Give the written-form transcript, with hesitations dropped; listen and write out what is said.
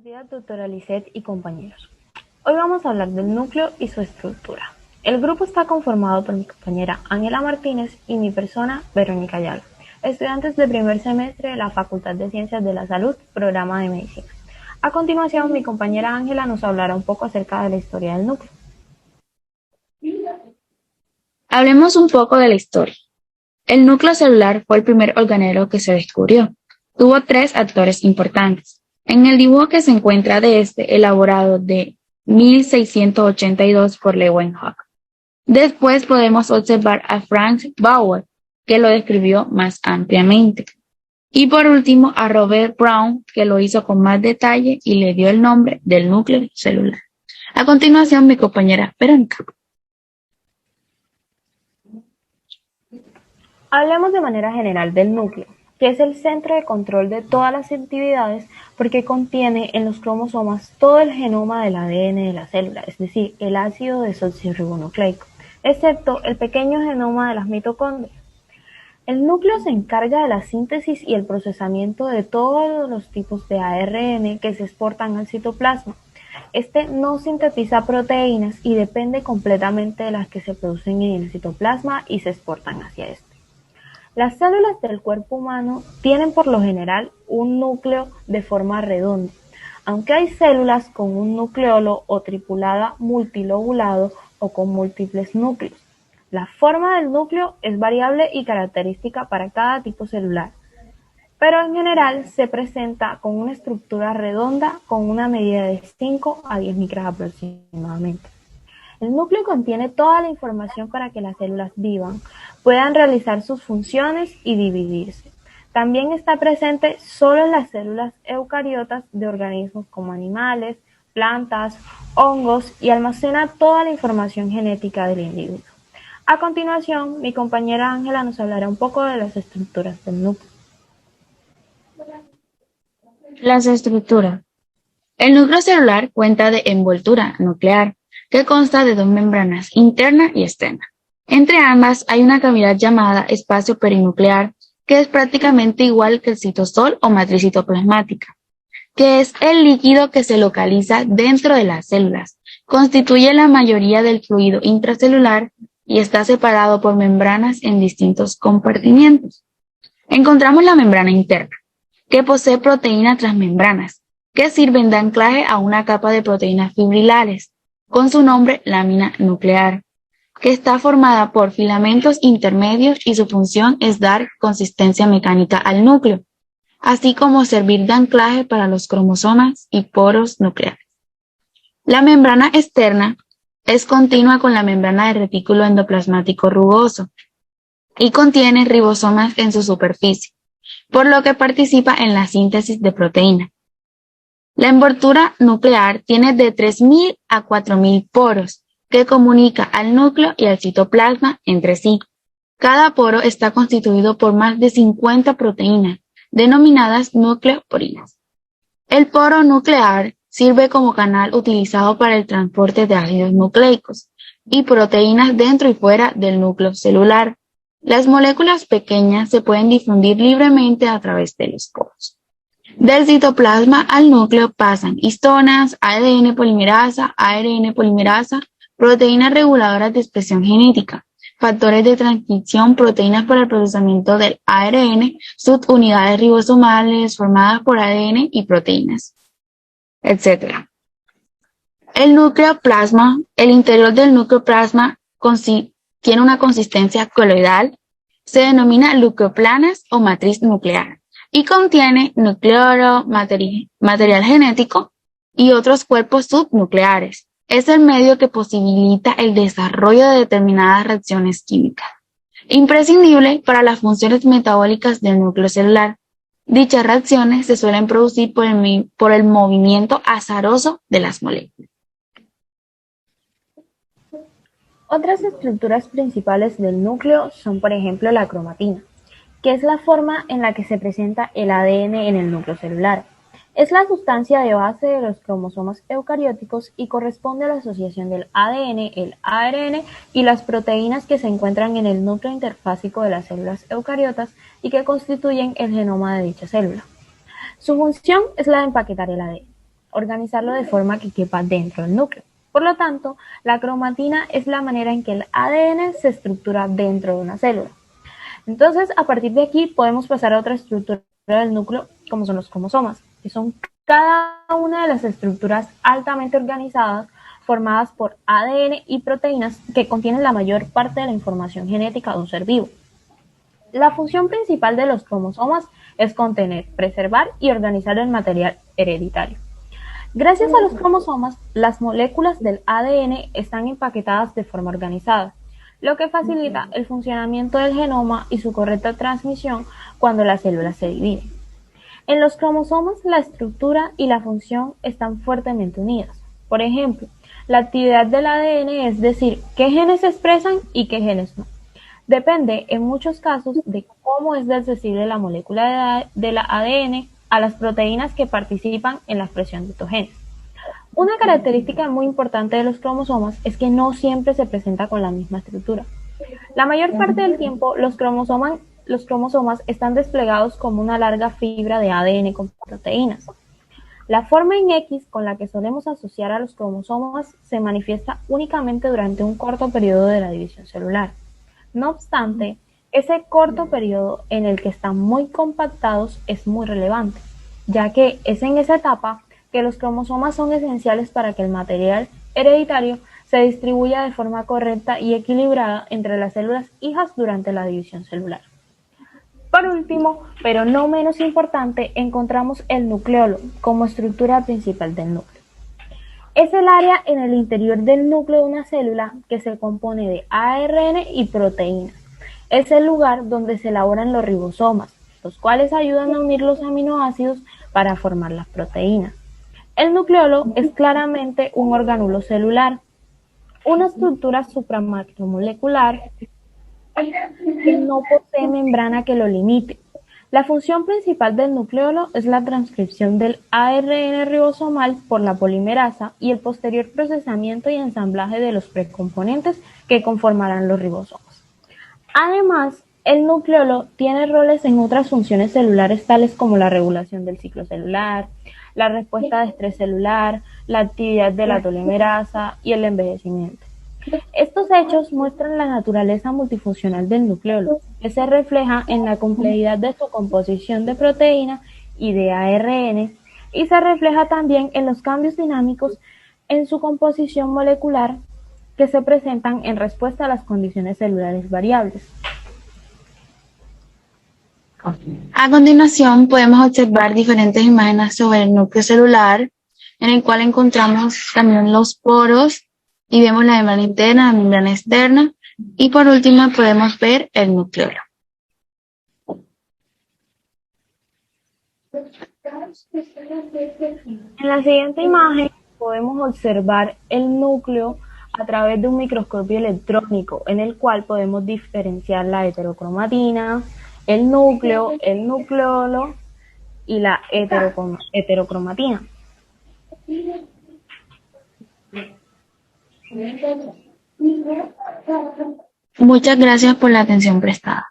Buenos días, doctora Lisette y compañeros. Hoy vamos a hablar del núcleo y su estructura. El grupo está conformado por mi compañera Ángela Martínez y mi persona, Verónica Ayala, estudiantes de primer semestre de la Facultad de Ciencias de la Salud, programa de Medicina. A continuación, mi compañera Ángela nos hablará un poco acerca de la historia del núcleo. Hablemos un poco de la historia. El núcleo celular fue el primer organelo que se descubrió. Tuvo tres actores importantes. En el dibujo que se encuentra de este, elaborado de 1682 por Leeuwenhoek. Después podemos observar a Franz Bauer, que lo describió más ampliamente. Y por último a Robert Brown, que lo hizo con más detalle y le dio el nombre del núcleo celular. A continuación, mi compañera Verónica. Hablemos de manera general del núcleo, que es el centro de control de todas las actividades porque contiene en los cromosomas todo el genoma del ADN de la célula, es decir, el ácido desoxirribonucleico, excepto el pequeño genoma de las mitocondrias. El núcleo se encarga de la síntesis y el procesamiento de todos los tipos de ARN que se exportan al citoplasma. Este no sintetiza proteínas y depende completamente de las que se producen en el citoplasma y se exportan hacia este. Las células del cuerpo humano tienen por lo general un núcleo de forma redonda, aunque hay células con un nucleolo o tripulada multilobulado o con múltiples núcleos. La forma del núcleo es variable y característica para cada tipo celular, pero en general se presenta con una estructura redonda con una medida de 5 a 10 micras aproximadamente. El núcleo contiene toda la información para que las células vivan, puedan realizar sus funciones y dividirse. También está presente solo en las células eucariotas de organismos como animales, plantas, hongos y almacena toda la información genética del individuo. A continuación, mi compañera Ángela nos hablará un poco de las estructuras del núcleo. Las estructuras. El núcleo celular cuenta de envoltura nuclear, que consta de dos membranas, interna y externa. Entre ambas hay una cavidad llamada espacio perinuclear, que es prácticamente igual que el citosol o matriz citoplasmática, que es el líquido que se localiza dentro de las células, constituye la mayoría del fluido intracelular y está separado por membranas en distintos compartimientos. Encontramos la membrana interna, que posee proteínas transmembranas, que sirven de anclaje a una capa de proteínas fibrilares, con su nombre lámina nuclear, que está formada por filamentos intermedios y su función es dar consistencia mecánica al núcleo, así como servir de anclaje para los cromosomas y poros nucleares. La membrana externa es continua con la membrana del retículo endoplasmático rugoso y contiene ribosomas en su superficie, por lo que participa en la síntesis de proteínas. La envoltura nuclear tiene de 3.000 a 4.000 poros que comunica al núcleo y al citoplasma entre sí. Cada poro está constituido por más de 50 proteínas, denominadas nucleoporinas. El poro nuclear sirve como canal utilizado para el transporte de ácidos nucleicos y proteínas dentro y fuera del núcleo celular. Las moléculas pequeñas se pueden difundir libremente a través de los poros. Del citoplasma al núcleo pasan histonas, ADN polimerasa, proteínas reguladoras de expresión genética, factores de transcripción, proteínas para el procesamiento del ARN, subunidades ribosomales formadas por ADN y proteínas, etc. El interior del núcleo plasma tiene una consistencia coloidal, se denomina nucleoplanas o matriz nuclear, y contiene nucleolo, material genético y otros cuerpos subnucleares. Es el medio que posibilita el desarrollo de determinadas reacciones químicas, imprescindible para las funciones metabólicas del núcleo celular. Dichas reacciones se suelen producir por el movimiento azaroso de las moléculas. Otras estructuras principales del núcleo son, por ejemplo, la cromatina, que es la forma en la que se presenta el ADN en el núcleo celular. Es la sustancia de base de los cromosomas eucarióticos y corresponde a la asociación del ADN, el ARN y las proteínas que se encuentran en el núcleo interfásico de las células eucariotas y que constituyen el genoma de dicha célula. Su función es la de empaquetar el ADN. organizarlo de forma que quepa dentro del núcleo. Por lo tanto, la cromatina es la manera en que el ADN se estructura dentro de una célula. Entonces, a partir de aquí podemos pasar a otra estructura del núcleo, como son los cromosomas, que son cada una de las estructuras altamente organizadas formadas por ADN y proteínas que contienen la mayor parte de la información genética de un ser vivo. La función principal de los cromosomas es contener, preservar y organizar el material hereditario. Gracias a los cromosomas, las moléculas del ADN están empaquetadas de forma organizada, lo que facilita el funcionamiento del genoma y su correcta transmisión cuando las células se dividen. En los cromosomas, la estructura y la función están fuertemente unidas. Por ejemplo, la actividad del ADN es decir qué genes se expresan y qué genes no. Depende, en muchos casos, de cómo es accesible la molécula de la ADN a las proteínas que participan en la expresión de estos genes. Una característica muy importante de los cromosomas es que no siempre se presenta con la misma estructura. La mayor parte del tiempo, los cromosomas están desplegados como una larga fibra de ADN con proteínas. La forma en X con la que solemos asociar a los cromosomas se manifiesta únicamente durante un corto periodo de la división celular. No obstante, ese corto periodo en el que están muy compactados es muy relevante, ya que es en esa etapa que los cromosomas son esenciales para que el material hereditario se distribuya de forma correcta y equilibrada entre las células hijas durante la división celular. Por último, pero no menos importante, encontramos el nucleolo como estructura principal del núcleo. Es el área en el interior del núcleo de una célula que se compone de ARN y proteínas. Es el lugar donde se elaboran los ribosomas, los cuales ayudan a unir los aminoácidos para formar las proteínas. El nucleolo es claramente un orgánulo celular, una estructura supramacromolecular que no posee membrana que lo limite. La función principal del nucleolo es la transcripción del ARN ribosomal por la polimerasa y el posterior procesamiento y ensamblaje de los precomponentes que conformarán los ribosomas. Además, el nucleolo tiene roles en otras funciones celulares tales como la regulación del ciclo celular, la respuesta de estrés celular, la actividad de la polimerasa y el envejecimiento. Estos hechos muestran la naturaleza multifuncional del nucleolo, que se refleja en la complejidad de su composición de proteína y de ARN, y se refleja también en los cambios dinámicos en su composición molecular que se presentan en respuesta a las condiciones celulares variables. A continuación, podemos observar diferentes imágenes sobre el núcleo celular, en el cual encontramos también los poros y vemos la membrana interna, la membrana externa, y por último podemos ver el nucleolo. En la siguiente imagen podemos observar el núcleo a través de un microscopio electrónico, en el cual podemos diferenciar la heterocromatina, el núcleo, el nucleolo y la heterocromatina. Muchas gracias por la atención prestada.